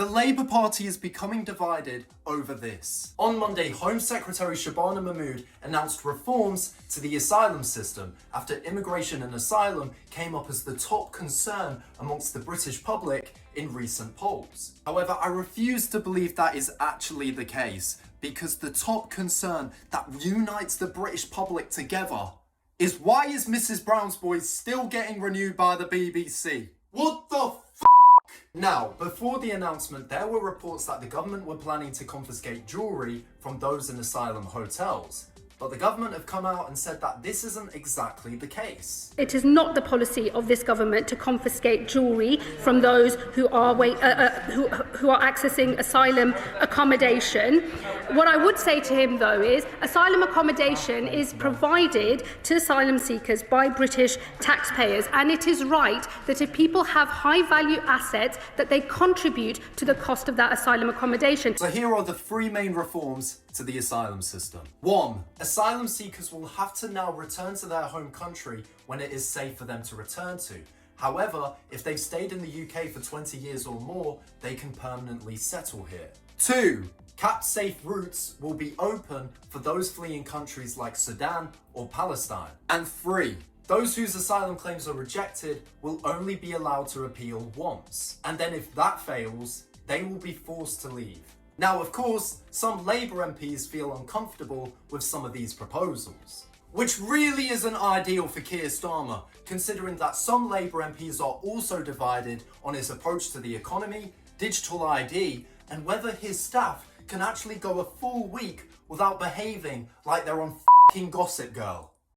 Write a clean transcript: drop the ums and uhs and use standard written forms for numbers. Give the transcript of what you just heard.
The Labour Party is becoming divided over this. On Monday, Home Secretary Shabana Mahmood announced reforms to the asylum system after immigration and asylum came up as the top concern amongst the British public in recent polls. However, I refuse to believe that is actually the case, because the top concern that unites the British public together is why is Mrs. Brown's Boys still getting renewed by the BBC? What the f***? Now, before the announcement, there were reports that the government were planning to confiscate jewellery from those in asylum hotels. But the government have come out and said that this isn't exactly the case. It is not the policy of this government to confiscate jewellery from those who are accessing asylum accommodation. What I would say to him, though, is asylum accommodation is provided to asylum seekers by British taxpayers, and it is right that if people have high-value assets, that they contribute to the cost of that asylum accommodation. So here are the three main reforms to the asylum system. 1. Asylum seekers will have to now return to their home country when it is safe for them to return to. However, if they've stayed in the UK for 20 years or more, they can permanently settle here. 2. Capped safe routes will be open for those fleeing countries like Sudan or Palestine. And 3. Those whose asylum claims are rejected will only be allowed to appeal once. And then if that fails, they will be forced to leave. Now, of course, some Labour MPs feel uncomfortable with some of these proposals, which really isn't ideal for Keir Starmer, considering that some Labour MPs are also divided on his approach to the economy, digital ID, and whether his staff can actually go a full week without behaving like they're on f***ing Gossip Girl.